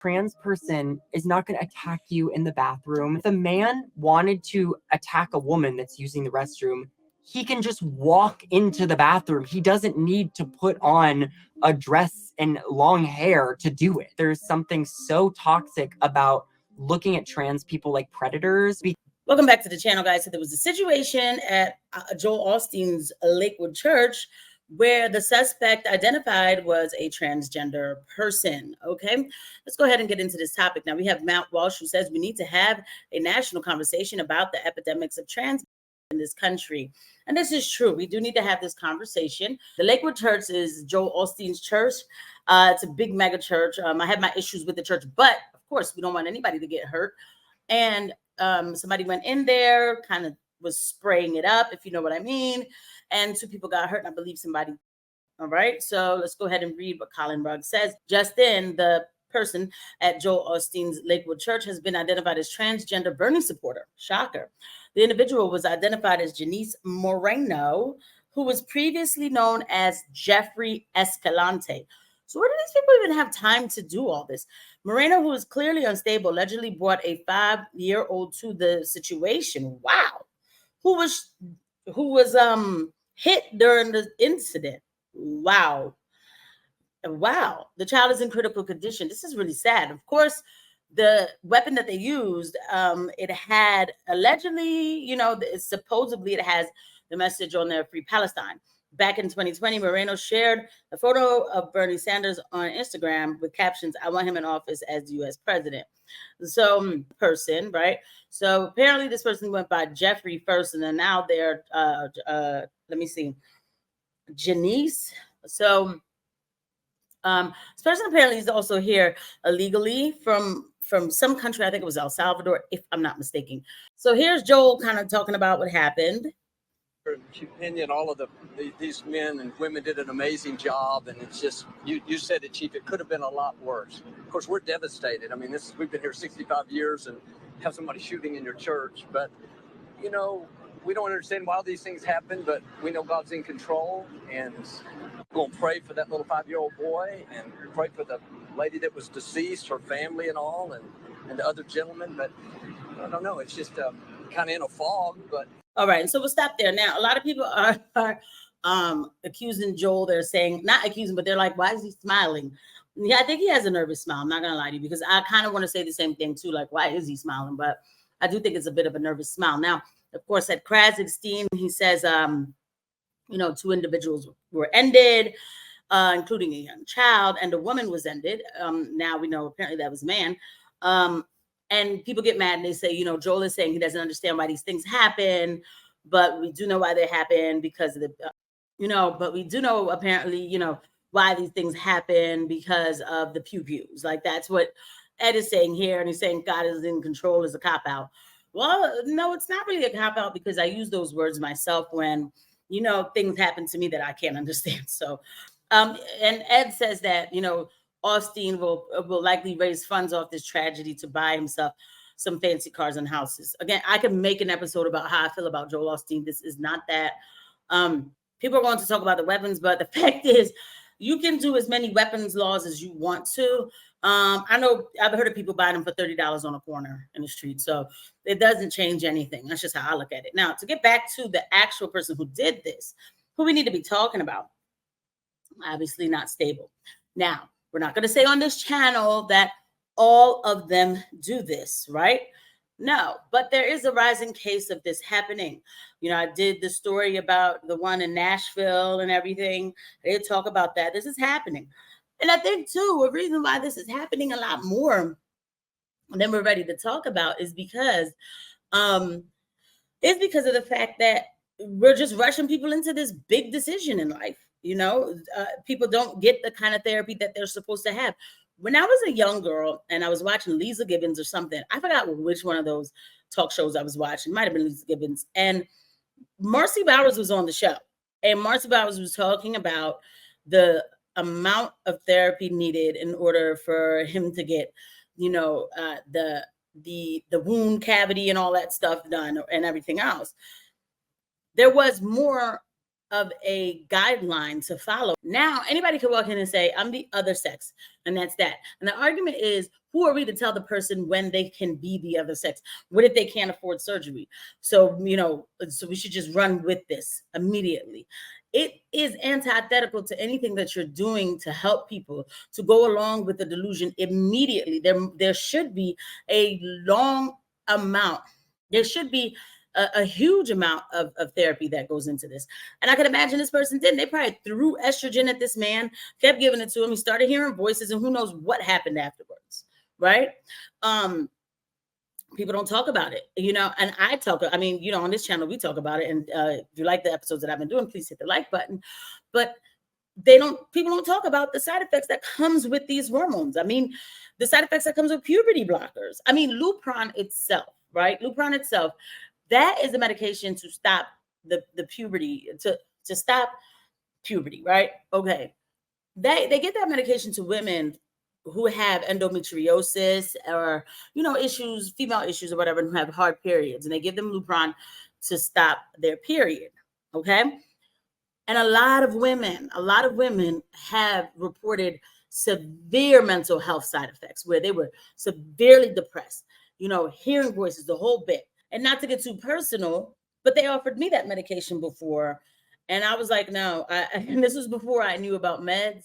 Trans person is not going to attack you in the bathroom. If a man wanted to attack a woman that's using the restroom, he can just walk into the bathroom. He doesn't need to put on a dress and long hair to do it. There's something so toxic about looking at trans people like predators. Welcome back to the channel, guys. So there was a situation at Joel Osteen's Lakewood church where the suspect identified was a transgender person. Okay, let's go ahead and get into this topic. Now we have Matt Walsh, who says we need to have a national conversation about the epidemics of trans in this country. And this is true. We do need to have this conversation. The Lakewood church is Joel Osteen's church. It's a big mega church. I have my issues with the church, but of course we don't want anybody to get hurt. And somebody went in there, kind of was spraying it up, if you know what I mean. And 2 people got hurt, and I believe somebody. All right, so let's go ahead and read what Colin Rugg says. Justin, the person at Joel Osteen's Lakewood Church, has been identified as transgender Bernie supporter. Shocker. The individual was identified as Janice Moreno, who was previously known as Jeffrey Escalante. So where do these people even have time to do all this? Moreno, who is clearly unstable, allegedly brought a 5-year-old to the situation. Wow. Who was hit during the incident. Wow. The child is in critical condition. This is really sad. Of course, the weapon that they used, it had allegedly, supposedly it has the message on there, Free Palestine. Back in 2020, Moreno shared a photo of Bernie Sanders on Instagram with captions, "I want him in office as the U.S. president." So person, right? So apparently this person went by Jeffrey first, and then now they're, let me see, Janice. So this person apparently is also here illegally from some country. I think it was El Salvador, if I'm not mistaken. So here's Joel kind of talking about what happened. Opinion, all of these men and women did an amazing job, and it's just you said it, Chief. It could have been a lot worse. Of course, we're devastated. I mean, we've been here 65 years and have somebody shooting in your church, but we don't understand why these things happen. But we know God's in control, and we're gonna pray for that little 5-year-old boy, and pray for the lady that was deceased, her family, and all, and the other gentleman. But I don't know. It's just kind of in a fog, but. All right, so we'll stop there. Now, a lot of people are accusing Joel. They're saying, not accusing, but they're like, why is he smiling? Yeah, I think he has a nervous smile. I'm not going to lie to you, because I kind of want to say the same thing too. Like, why is he smiling? But I do think it's a bit of a nervous smile. Now, of course, at Krasinski, he says, 2 individuals were ended, including a young child, and a woman was ended. Now we know apparently that was a man. And people get mad and they say, Joel is saying he doesn't understand why these things happen, but we do know why they happen because of but we do know apparently, why these things happen because of the pew-pews. Like that's what Ed is saying here. And he's saying God is in control as a cop-out. Well, no, it's not really a cop-out, because I use those words myself when, things happen to me that I can't understand. So, and Ed says that, Osteen will likely raise funds off this tragedy to buy himself some fancy cars and houses. Again, I can make an episode about how I feel about Joel Osteen. This is not that. People are going to talk about the weapons, but the fact is, you can do as many weapons laws as you want to. I know I've heard of people buying them for $30 on a corner in the street. So it doesn't change anything. That's just how I look at it. Now, to get back to the actual person who did this, who we need to be talking about, obviously not stable. Now, we're not going to say on this channel that all of them do this, right? No, but there is a rising case of this happening. I did the story about the one in Nashville and everything. I did talk about that. This is happening. And I think, too, a reason why this is happening a lot more than we're ready to talk about is because of the fact that we're just rushing people into this big decision in life. People don't get the kind of therapy that they're supposed to have. When I was a young girl and I was watching Lisa Gibbons or something, I forgot which one of those talk shows I was watching. It might have been Lisa Gibbons. And Marcy Bowers was on the show. And Marcy Bowers was talking about the amount of therapy needed in order for him to get, the wound cavity and all that stuff done and everything else. There was more of a guideline to follow. Now, anybody can walk in and say, I'm the other sex, and that's that. And the argument is, who are we to tell the person when they can be the other sex? What if they can't afford surgery? So, so we should just run with this immediately. It is antithetical to anything that you're doing to help people to go along with the delusion immediately. There should be a long amount. There should be a huge amount of therapy that goes into this. And I could imagine this person didn't. They probably threw estrogen at this man, kept giving it to him. He started hearing voices, and who knows what happened afterwards, right? People don't talk about it, and I talk, on this channel, we talk about it. And if you like the episodes that I've been doing, please hit the like button. But people don't talk about the side effects that comes with these hormones. The side effects that comes with puberty blockers. Lupron itself, right? Lupron itself, that is the medication to stop the puberty, to stop puberty, right? Okay. They get that medication to women who have endometriosis or, issues, female issues or whatever, and who have hard periods. And they give them Lupron to stop their period. Okay. And a lot of women have reported severe mental health side effects where they were severely depressed, hearing voices, the whole bit. And not to get too personal, but they offered me that medication before. And I was like, no, and this was before I knew about meds.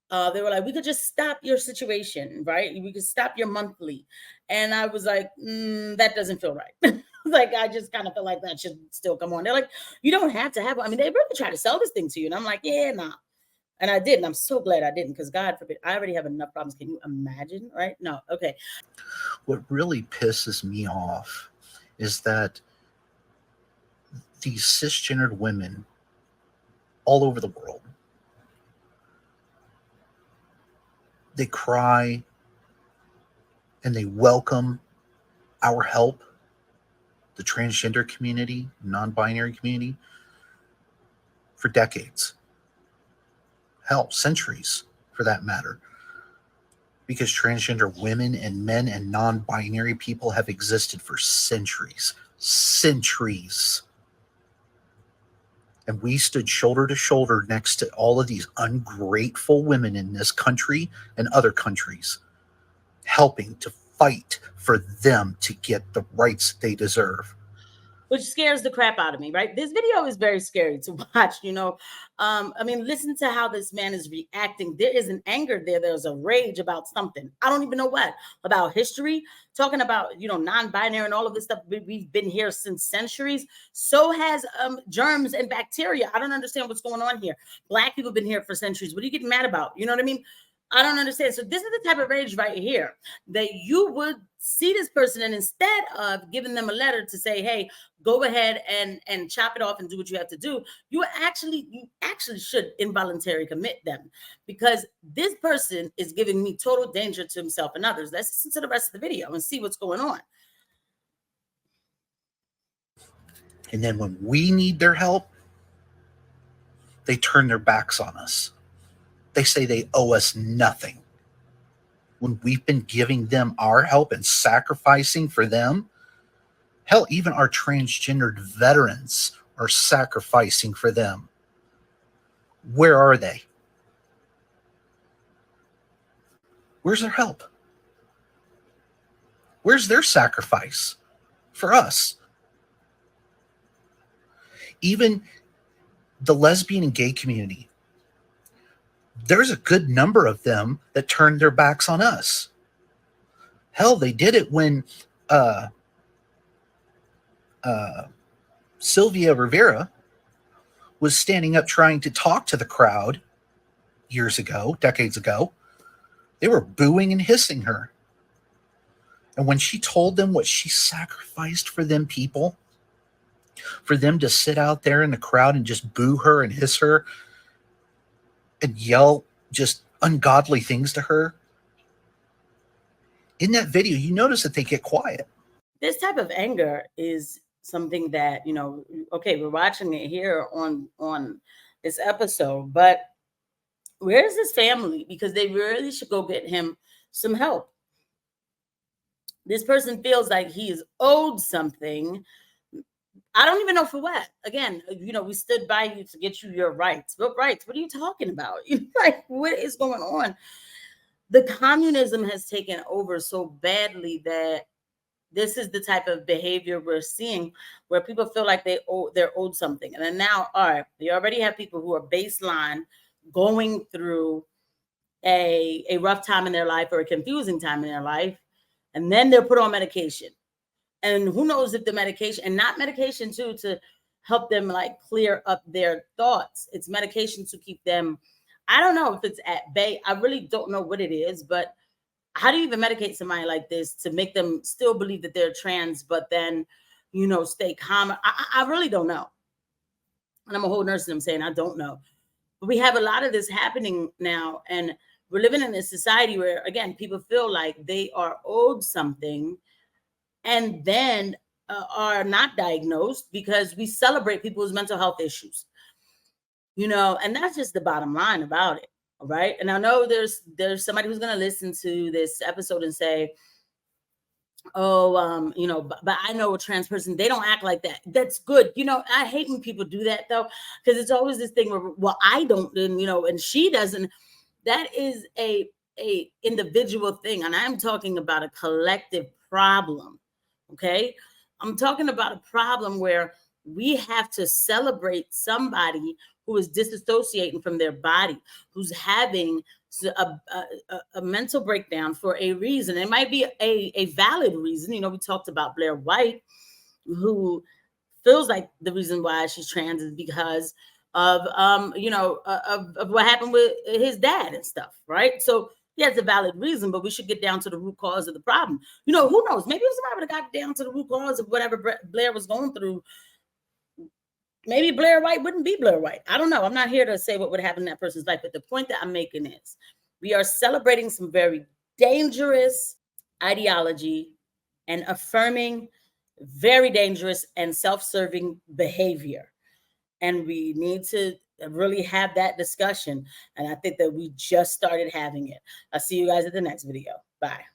They were like, we could just stop your situation, right? We could stop your monthly. And I was like, that doesn't feel right. Like, I just kind of feel like that should still come on. They're like, you don't have to have one. They really try to sell this thing to you. And I'm like, yeah, nah. And I did. And I'm so glad I didn't, because God forbid, I already have enough problems. Can you imagine? Right? No. Okay. What really pisses me off is that these cisgendered women all over the world, they cry and they welcome our help, the transgender community, non-binary community, for decades. Hell, centuries for that matter. Because transgender women and men and non-binary people have existed for centuries. Centuries. And we stood shoulder to shoulder next to all of these ungrateful women in this country and other countries, helping to fight for them to get the rights they deserve. Which scares the crap out of me, right? This video is very scary to watch, listen to how this man is reacting. There is an anger there. There's a rage about something. I don't even know what. About history, talking about, non-binary and all of this stuff. We've been here since centuries. So has germs and bacteria. I don't understand what's going on here. Black people have been here for centuries. What are you getting mad about? You know what I mean? I don't understand. So this is the type of rage right here that you would see this person, and instead of giving them a letter to say, hey, go ahead and chop it off and do what you have to do, you actually should involuntarily commit them, because this person is giving me total danger to himself and others. Let's listen to the rest of the video and see what's going on. And then when we need their help, they turn their backs on us. They say they owe us nothing, when we've been giving them our help and sacrificing for them. Hell, even our transgendered veterans are sacrificing for them. Where are they? Where's their help? Where's their sacrifice for us? Even the lesbian and gay community, there's a good number of them that turned their backs on us. Hell, they did it when Sylvia Rivera was standing up trying to talk to the crowd years ago, decades ago. They were booing and hissing her. And when she told them what she sacrificed for them people, for them to sit out there in the crowd and just boo her and hiss her and yell just ungodly things to her, in that video, you notice that they get quiet. This type of anger is something that, okay, we're watching it here on this episode, but where's his family? Because they really should go get him some help. This person feels like he is owed something. I don't even know for what. Again, we stood by you to get you your rights. What rights? What are you talking about? Like, what is going on? The communism has taken over so badly that this is the type of behavior we're seeing, where people feel like they're owed something. And then now, all right, you already have people who are baseline going through a rough time in their life or a confusing time in their life, and then they're put on medication. And who knows if the medication, and not medication too, to help them like clear up their thoughts. It's medication to keep them, I don't know if it's at bay. I really don't know what it is, but how do you even medicate somebody like this to make them still believe that they're trans, but then, stay calm? I really don't know. And I'm a whole nurse and I'm saying I don't know. But we have a lot of this happening now. And we're living in a society where, again, people feel like they are owed something and then are not diagnosed because we celebrate people's mental health issues, and that's just the bottom line about it. All right. And I know there's somebody who's going to listen to this episode and say, oh, but I know a trans person, they don't act like that. That's good. I hate when people do that though, because it's always this thing where, well, I don't, and she doesn't. That is a individual thing. And I'm talking about a collective problem. Okay. I'm talking about a problem where we have to celebrate somebody who is disassociating from their body, who's having a mental breakdown for a reason. It might be a valid reason. We talked about Blair White, who feels like the reason why she's trans is because of what happened with his dad and stuff, right? So yeah, it's a valid reason, but we should get down to the root cause of the problem. Who knows? Maybe if somebody would have got down to the root cause of whatever Blair was going through, maybe Blair White wouldn't be Blair White. I don't know. I'm not here to say what would happen in that person's life, but the point that I'm making is we are celebrating some very dangerous ideology and affirming very dangerous and self-serving behavior. And we need to really have that discussion. And I think that we just started having it. I'll see you guys at the next video. Bye.